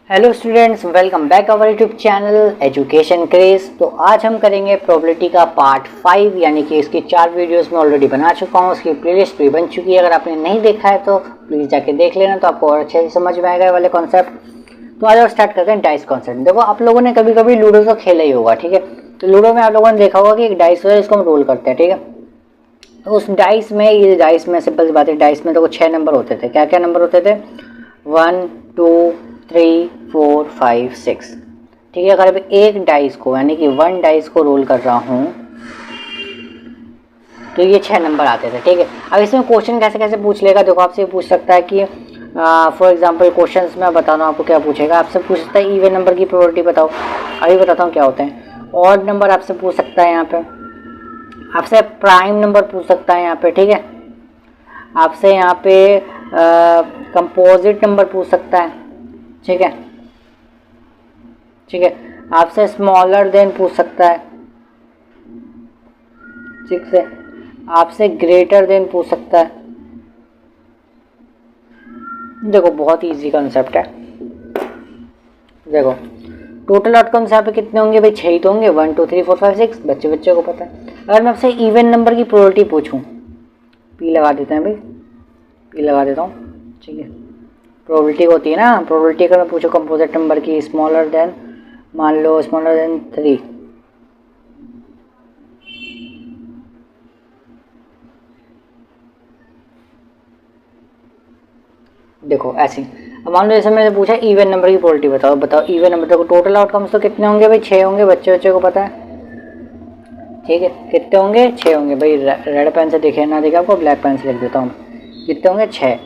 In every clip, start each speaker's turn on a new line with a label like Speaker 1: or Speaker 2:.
Speaker 1: Hello students, welcome back our YouTube channel education craze. तो आज हम करेंगे प्रोबेबिलिटी का पार्ट 5, यानी कि इसकी 4 वीडियोस में ऑलरेडी बना चुका हूँ। उसकी प्लेलिस्ट भी बन चुकी है। अगर आपने नहीं देखा है तो प्लीज़ जाके देख लेना, तो आपको और अच्छे से समझ में आएगा ये वाले कॉन्सेप्ट। तो आज और स्टार्ट करते हैं डाइस कॉन्सेप्ट। देखो, आप लोगों ने कभी कभी लूडो तो खेला ही होगा, ठीक है। तो लूडो में आप लोगों ने देखा होगा कि एक डाइस है, इसको हम रोल करते हैं, ठीक है। तो उस डाइस में, ये डाइस में सिंपल सी बात है, डाइस में तो 6 नंबर होते थे। क्या क्या नंबर होते थे? 1 2 3 4 5 6, ठीक है। अगर एक डाइस को, यानी कि 1 डाइस को रोल कर रहा हूँ तो ये 6 नंबर आते थे, ठीक है। अब इसमें क्वेश्चन कैसे कैसे पूछ लेगा, देखो आपसे पूछ सकता है कि फॉर एग्जांपल क्वेश्चंस में बता रहा हूँ आपको क्या पूछेगा। आपसे पूछ सकता है इवन नंबर की प्रोबेबिलिटी बताओ, अभी बताता हूँ क्या होते हैं। ऑड नंबर आपसे पूछ सकता है यहाँ पे, आपसे प्राइम नंबर पूछ सकता है यहाँ पे, ठीक है। आपसे यहाँ पे कंपोजिट नंबर पूछ सकता है, ठीक है, ठीक है। आपसे स्मॉलर देन पूछ सकता है, ठीक है। आपसे ग्रेटर देन पूछ सकता है। देखो बहुत इजी कंसेप्ट है। देखो टोटल आउटकम्स यहाँ पे कितने होंगे भाई? 6 ही तो होंगे। 1 2 3 4 5 6, बच्चे को पता है। अगर मैं आपसे इवन नंबर की प्रोबेबिलिटी पूछूं, पी लगा देते हैं भाई, पी लगा देता हूँ, ठीक है। प्रोबेबिलिटी होती है ना, प्रोबेबिलिटी अगर मैं पूछूं कंपोजिट नंबर की, स्मॉलर देन, मान लो स्मॉलर देन 3, देखो ऐसे। अब मान लो जैसे मैंने पूछा इवन नंबर की प्रोबेबिलिटी बताओ इवन नंबर। देखो टोटल आउटकम्स तो कितने होंगे भाई? 6 होंगे, बच्चे को पता है, ठीक है। कितने होंगे? 6 होंगे भाई। रेड पेन से दिखे ना दिखे आपको, ब्लैक पेन से लिख देता हूँ। कितने होंगे? 6।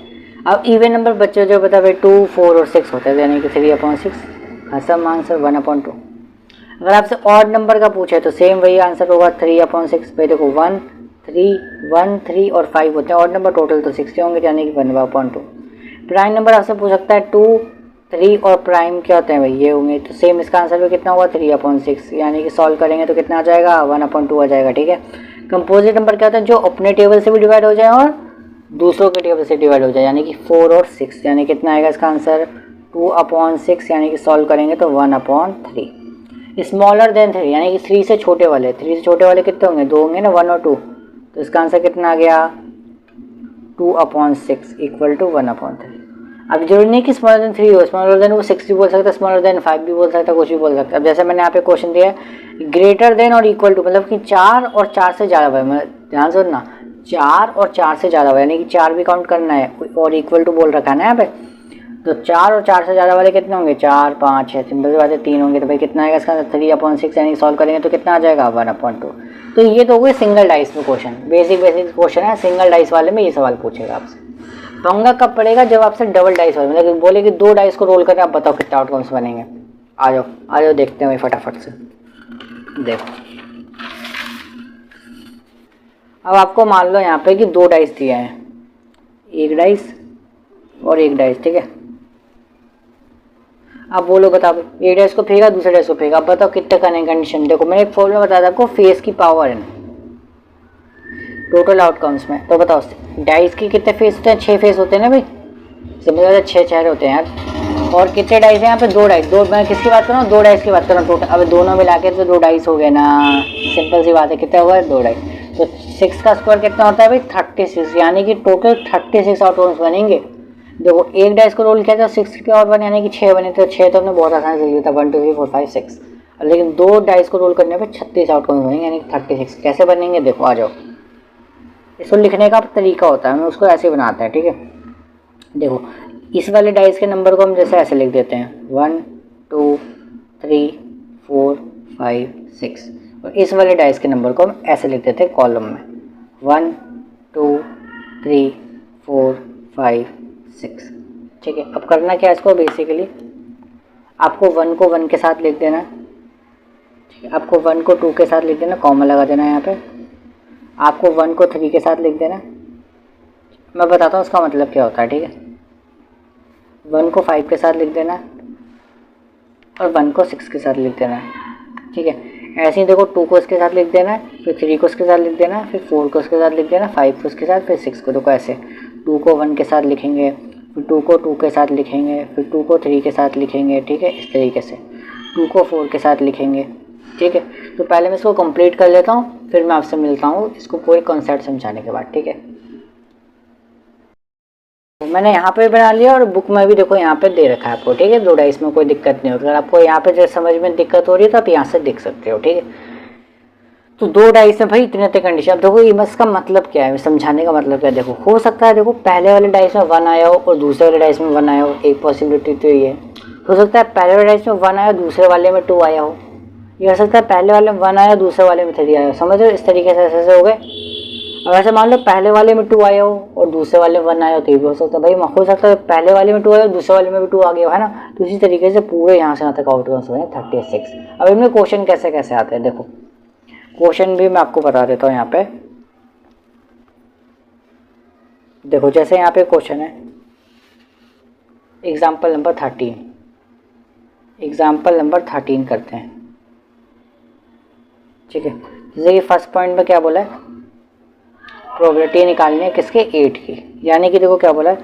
Speaker 1: अब इवन नंबर बच्चे जो पता है भाई 2 4 और 6 होते हैं, यानी कि 3/6। सम आंसर 1/2। अगर आपसे ऑड नंबर का पूछे तो सेम वही आंसर होगा, 3/6। भाई देखो 1 3 और 5 होते हैं ऑड नंबर, टोटल तो 6 होंगे, यानी कि 1/2। प्राइम नंबर आपसे पूछ सकता है 2 3 और प्राइम क्या होते हैं भाई? ये होंगे। तो सेम इसका आंसर भी कितना होगा? 3/6, यानी कि सॉल्व करेंगे तो कितना आ जाएगा? 1/2 आ जाएगा, ठीक है। कंपोजिट नंबर क्या होता है? जो अपने टेबल से भी डिवाइड हो जाए और दूसरों के टेबल से डिवाइड हो जाए, यानी कि 4 और 6, यानी कितना आएगा इसका आंसर? 2/6, यानी कि सॉल्व करेंगे तो 1/3। स्मॉलर देन 3, यानी कि 3 से छोटे वाले, 3 से छोटे वाले कितने होंगे? 2 होंगे ना, 1 और 2। तो इसका आंसर कितना आ गया? 2/6 इक्वल टू 1/3। अब जरूरी नहीं कि स्मॉलर देन 3 हो, स्मॉलर देन वो 6 भी बोल सकता है, स्मॉलर देन 5 भी बोल सकता है, कुछ भी बोल सकता है। अब जैसे मैंने यहाँ पे क्वेश्चन दिया है ग्रेटर देन और इक्वल टू, मतलब कि 4 और 4 से ज़्यादा हुआ है। मैं ध्यान से सुनना, 4 और 4 से ज़्यादा हुआ है, यानी कि 4 भी काउंट करना है, और इक्वल टू बोल रखा है ना यहाँ पे। तो 4 और 4 से ज़्यादा वाले कितने होंगे? 4 5 6, सिंपल सी बात है, 3 होंगे। तो भाई कितना आएगा इसका? 3/6, यानी सॉल्व करेंगे तो कितना आ जाएगा? 1/2। तो ये तो हो गए सिंगल डाइस में क्वेश्चन, बेसिक क्वेश्चन है। सिंगल डाइस वाले में ये सवाल पूछेगा आपसे। पंगा कब पड़ेगा? जब आपसे डबल डाइस वाले, मतलब बोले कि 2 डाइस को रोल करके आप बताओ कितना आउटकम्स बनेंगे। आ जाओ देखते हैं भाई फटाफट से। देखो अब आपको मान लो यहाँ पे कि 2 डाइस दिए हैं, एक डाइस और एक डाइस, ठीक है। अब बोलो बताओ, एक डाइस को फेंका, दूसरे डाइस को फेंका, अब बताओ कितने का कंडीशन। देखो मैंने एक फॉर्मूला बताया था आपको, फेस की पावर है टोटल आउटकम्स में। तो बताओ डाइस के कितने फेस होते हैं? 6 फेस होते हैं ना भाई, सिंपल 6 चेहरे होते हैं यार। और कितने डाइस हैं यहाँ पे? 2 डाइस। मैं किसकी बात कर रहा हूँ? 2 डाइस की बात कर रहा हूँ टोटल। अब दोनों मिला के तो 2 डाइस हो गए ना, सिंपल सी बात है। कितना हुआ? 2 डाइस। तो 6 का स्क्वायर कितना होता है भाई? 36, यानी कि टोटल 36 आउटकम्स बनेंगे। देखो एक डाइस को रोल किया था 6 के और बने, यानी कि 6 बने। तो 6 तो हमने बहुत आसानी से लिया था, 1 2 3 4 5 6। लेकिन 2 डाइस को रोल करने पर 36 आउटकम्स बनेंगे, यानी कि 36। कैसे बनेंगे देखो, आ जाओ। इसको लिखने का तरीका होता है, हम उसको ऐसे बनाते हैं, ठीक है। देखो इस वाले डाइस के नंबर को हम जैसे ऐसे लिख देते हैं 1 2 3 4 5 6, और इस वाले डाइस के नंबर को हम ऐसे लिख देते हैं कॉलम में 1 2 3 4 5 6, ठीक है। अब करना क्या है इसको? बेसिकली आपको 1 को 1 के साथ लिख देना, ठीक है। आपको 1 को 2 के साथ लिख देना, कॉमा लगा देना यहाँ पे। आपको 1 को 3 के साथ लिख देना। मैं बताता हूँ इसका मतलब क्या होता है, ठीक है। 1 को 5 के साथ लिख देना और 1 को 6 के साथ लिख देना, ठीक है। ऐसे ही देखो 2 को इसके साथ लिख देना, फिर 3 को इसके साथ लिख देना, फिर 4 को इसके साथ लिख देना, 5 को इसके साथ, फिर 6 को। देखो ऐसे 2 को 1 के साथ लिखेंगे, फिर 2 को 2 के साथ लिखेंगे, फिर 2 को 3 के साथ लिखेंगे, ठीक है, इस तरीके से 2 को 4 के साथ लिखेंगे, ठीक है। तो पहले मैं इसको कंप्लीट कर लेता हूँ, फिर मैं आपसे मिलता हूँ इसको पूरे कॉन्सेप्ट समझाने के बाद, ठीक है। मैंने यहाँ पे बना लिया और बुक में भी देखो यहाँ पे दे रखा है आपको, ठीक है। 2 डाइस में कोई दिक्कत नहीं होगी। अगर आपको यहाँ पे जो समझ में दिक्कत हो रही है तो आप यहाँ से देख सकते हो, ठीक है। तो 2 डाइस में भाई इतने कंडीशन। अब देखो ये इसका मतलब क्या है, समझाने का मतलब क्या है। देखो हो सकता है देखो पहले वाले डाइस में 1 आया हो और दूसरे वाले डाइस में 1 आया हो, एक पॉसिबिलिटी तो ये हो सकता है पहले वाले डाइस में 1 आया दूसरे वाले में 2 आया हो। ये हो सकता है पहले वाले में 1 आया दूसरे वाले में 3 आया हो। समझ रहे हो, इस तरीके से ऐसे हो गए। अब ऐसे मान लो पहले वाले में 2 आया हो और दूसरे वाले में 1 आया हो, तो ये भी हो सकता है। भाई हो सकता है पहले वाले में 2 आया हो दूसरे वाले में भी 2 आ गया हो, है ना। तो इसी तरीके से पूरे यहाँ से यहाँ तक आउटकम्स हुए 36। अब इनमें क्वेश्चन कैसे कैसे आते हैं देखो, क्वेश्चन भी मैं आपको बता देता हूँ यहाँ पे। देखो जैसे यहाँ पे क्वेश्चन है एग्जाम्पल नंबर 13, एग्जाम्पल नंबर 13 करते हैं, ठीक है। जैसे कि फर्स्ट पॉइंट में क्या बोला है, प्रोबेबिलिटी निकालनी है किसके, 8 की। यानी कि देखो क्या बोला है,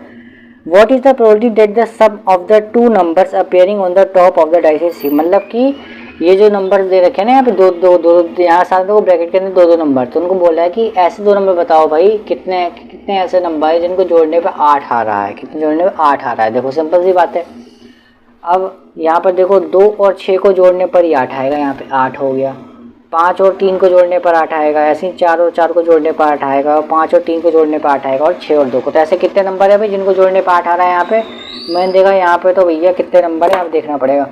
Speaker 1: what is the probability that the sum of the 2 numbers appearing on the top of the dice is C. मतलब कि ये जो नंबर दे रखे हैं ना यहाँ पे दो दो दो, यहाँ साथ में ब्रैकेट के अंदर 2 2 नंबर, तो उनको बोला है कि ऐसे 2 नंबर बताओ भाई कितने कितने ऐसे नंबर है जिनको जोड़ने पे 8 आ रहा है, कितने जोड़ने पे 8 आ रहा है। देखो सिंपल सी बात है। अब यहाँ पर देखो 2 और 6 को जोड़ने पर ही 8 आएगा, यहाँ पे 8 हो गया। 5 और 3 को जोड़ने पर 8 आएगा, ऐसे ही 4 और 4 को जोड़ने पर 8 आएगा, और 5 और 3 को जोड़ने पर 8 आएगा, और 6 और 2 को। तो ऐसे कितने नंबर है भाई जिनको जोड़ने पर 8 आ रहा है। यहाँ पे मैंने देखा यहाँ पे तो भैया कितने नंबर है, आप देखना पड़ेगा।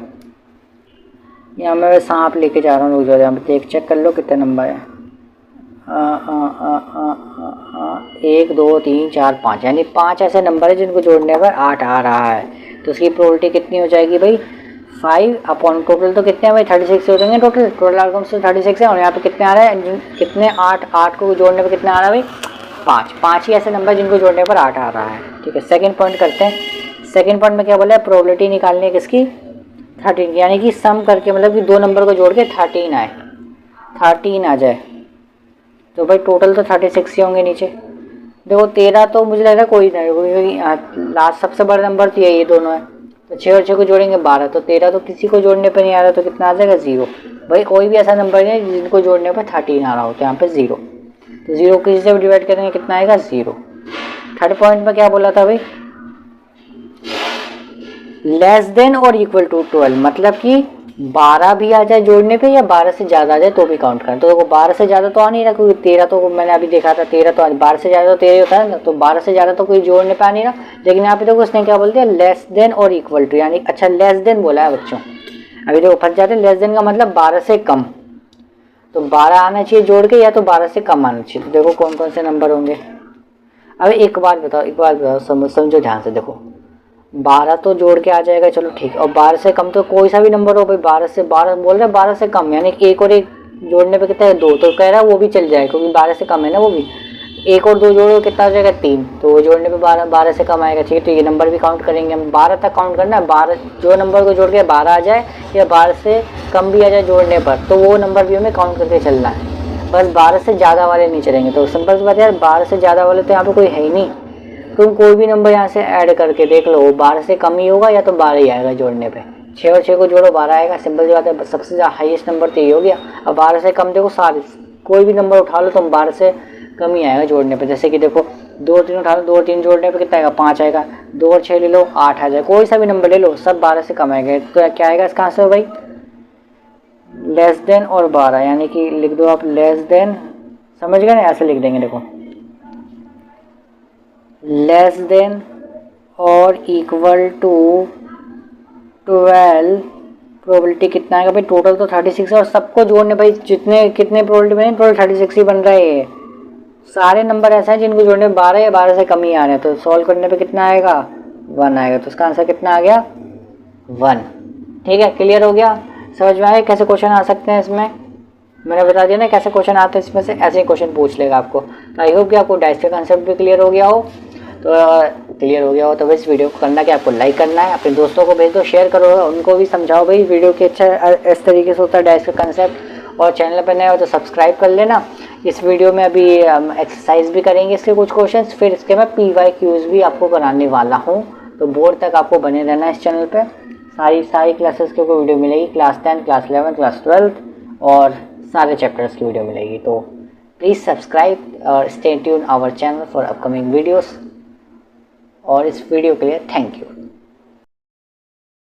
Speaker 1: यहाँ मैं सांप लेके जा रहा हूँ, रुक जाओ, यहाँ पे देख चेक कर लो कितने नंबर है। 1 2 3 4 5, यानी 5 ऐसे नंबर है जिनको जोड़ने पर 8 आ रहा है। तो उसकी प्रोबेबिलिटी कितनी हो जाएगी भाई, 5 अपॉन टोटल तो कितने हैं भाई 36 हो जाएंगे। टोटल आउटकम्स तो 36 है, और यहाँ पे कितने आ रहा है, कितने 8 को जोड़ने पर कितने आ रहा है भाई 5 ही ऐसे नंबर जिनको जोड़ने पर 8 आ रहा है, ठीक है। सेकंड पॉइंट करते हैं। सेकंड पॉइंट में क्या बोला है, प्रोबेबिलिटी निकालनी है किसकी, 13, यानी कि सम करके मतलब कि 2 नंबर को जोड़ के 13 आए, 13 आ जाए। तो भाई टोटल तो 36 ही होंगे नीचे। देखो 13 तो मुझे लग रहा है कोई नहीं, लास्ट सबसे बड़ा नंबर तो यही दोनों है। तो 6 और 6 को जोड़ेंगे 12, तो 13 तो किसी को जोड़ने पर नहीं आ रहा, तो कितना आ जाएगा 0। भाई कोई भी ऐसा नंबर नहीं है जिनको जोड़ने पर 13 आ रहा हो, तो यहाँ पे 0। तो 0 किसी से डिवाइड करेंगे कितना आएगा 0। थर्ड पॉइंट में क्या बोला था भाई, लेस देन और इक्वल टू 12, मतलब कि 12 भी आ जाए जोड़ने पे या 12 से ज़्यादा आ जाए तो भी काउंट करें। तो देखो 12 से ज़्यादा तो आ नहीं रहा, क्योंकि 13 तो मैंने अभी देखा था 13 तो 12 से ज़्यादा तो 13 होता है ना, तो 12 से ज़्यादा तो कोई जोड़ने पे आ नहीं रहा। लेकिन यहाँ पे देखो उसने क्या बोल दिया, लेस देन और इक्वल टू, यानी अच्छा लेस देन बोला है बच्चों। अभी देखो फंस जाते हैं, लेस देन का मतलब 12 से कम, तो 12 आना चाहिए जोड़ के, या तो 12 से कम आना चाहिए। तो देखो कौन कौन से नंबर होंगे। अब एक बात बताओ, समझो ध्यान से। देखो 12 तो जोड़ के आ जाएगा, चलो ठीक है, और 12 से कम तो कोई सा भी नंबर हो भाई, 12 से 12 बोल रहे हैं, 12 से कम यानी 1 और 1 जोड़ने पे कितना है 2, तो कह रहा है वो भी चल जाएगा क्योंकि 12 से कम है ना वो भी। 1 और 2 जोड़ो कितना हो जाएगा 3, तो वो जोड़ने पे 12 से कम आएगा, ठीक है। तो ये नंबर भी काउंट करेंगे हम, 12 तक काउंट करना है। 12 जो नंबर को जोड़ के 12 आ जाए या 12 से कम भी आ जाए जोड़ने पर, तो वो नंबर भी हमें काउंट करके चलना है। बस 12 से ज़्यादा वाले नहीं चलेंगे। तो सिंपल सी बात है यार, 12 से ज़्यादा वाले तो यहाँ पे कोई है ही नहीं। तुम कोई भी नंबर यहाँ से ऐड करके देख लो, 12 से कम ही होगा या तो 12 ही आएगा जोड़ने पे। 6 और 6 को जोड़ो 12 आएगा, सिंपल सी बात है। सबसे हाईएस्ट नंबर तो ये हो गया। अब 12 से कम देखो सारे, कोई भी नंबर उठा लो तुम 12 से कम ही आएगा जोड़ने पे। जैसे कि देखो 2 और 3 उठा लो, 2 और 3 जोड़ने पे कितना आएगा 5 आएगा। 2 और 6 ले लो 8 आ जाए, कोई सा भी नंबर ले लो सब 12 से कम आएगा। तो क्या आएगा इसका आंसर भाई, लेस देन और 12, यानी कि लिख दो आप लेस देन, समझ गए ना, ऐसे लिख देंगे। देखो लेस देन और इक्वल टू 12, प्रोबेबिलिटी कितना आएगा भाई, टोटल तो 36 है, और सबको जोड़ने भाई जितने कितने प्रोबेबिलिटी बने, टोटल 36 ही बन रहा है। सारे नंबर ऐसे हैं जिनको जोड़ने 12 या 12 से कम ही आ रहे हैं, तो सॉल्व करने पे कितना आएगा 1 आएगा। तो इसका आंसर कितना आ गया 1, ठीक है। क्लियर हो गया, समझ में आया कैसे क्वेश्चन आ सकते हैं इसमें। मैंने बता दिया ना कैसे क्वेश्चन आते हैं इसमें से, ऐसे ही क्वेश्चन पूछ लेगा आपको। तो आई होप कि आपको डाइस का कंसेप्ट भी क्लियर हो गया हो। तो इस वीडियो को करना कि आपको लाइक करना है, अपने दोस्तों को भेज दो, शेयर करो, उनको भी समझाओ भाई वीडियो के अच्छा इस तरीके से होता है डाइस का कंसेप्ट। और चैनल पर नए हो तो सब्सक्राइब कर लेना। इस वीडियो में अभी एक्सरसाइज भी करेंगे इसके कुछ क्वेश्चंस, फिर इसके मैं PYQs भी आपको कराने वाला हूँ। तो बोर्ड तक आपको बने रहना है इस चैनल पे। सारी क्लासेस की आपको वीडियो मिलेगी, क्लास 10, क्लास 11, क्लास 12 और सारे चैप्टर्स की वीडियो मिलेगी। तो प्लीज़ सब्सक्राइब और stay tune our channel for upcoming videos. और इस वीडियो के लिए थैंक यू।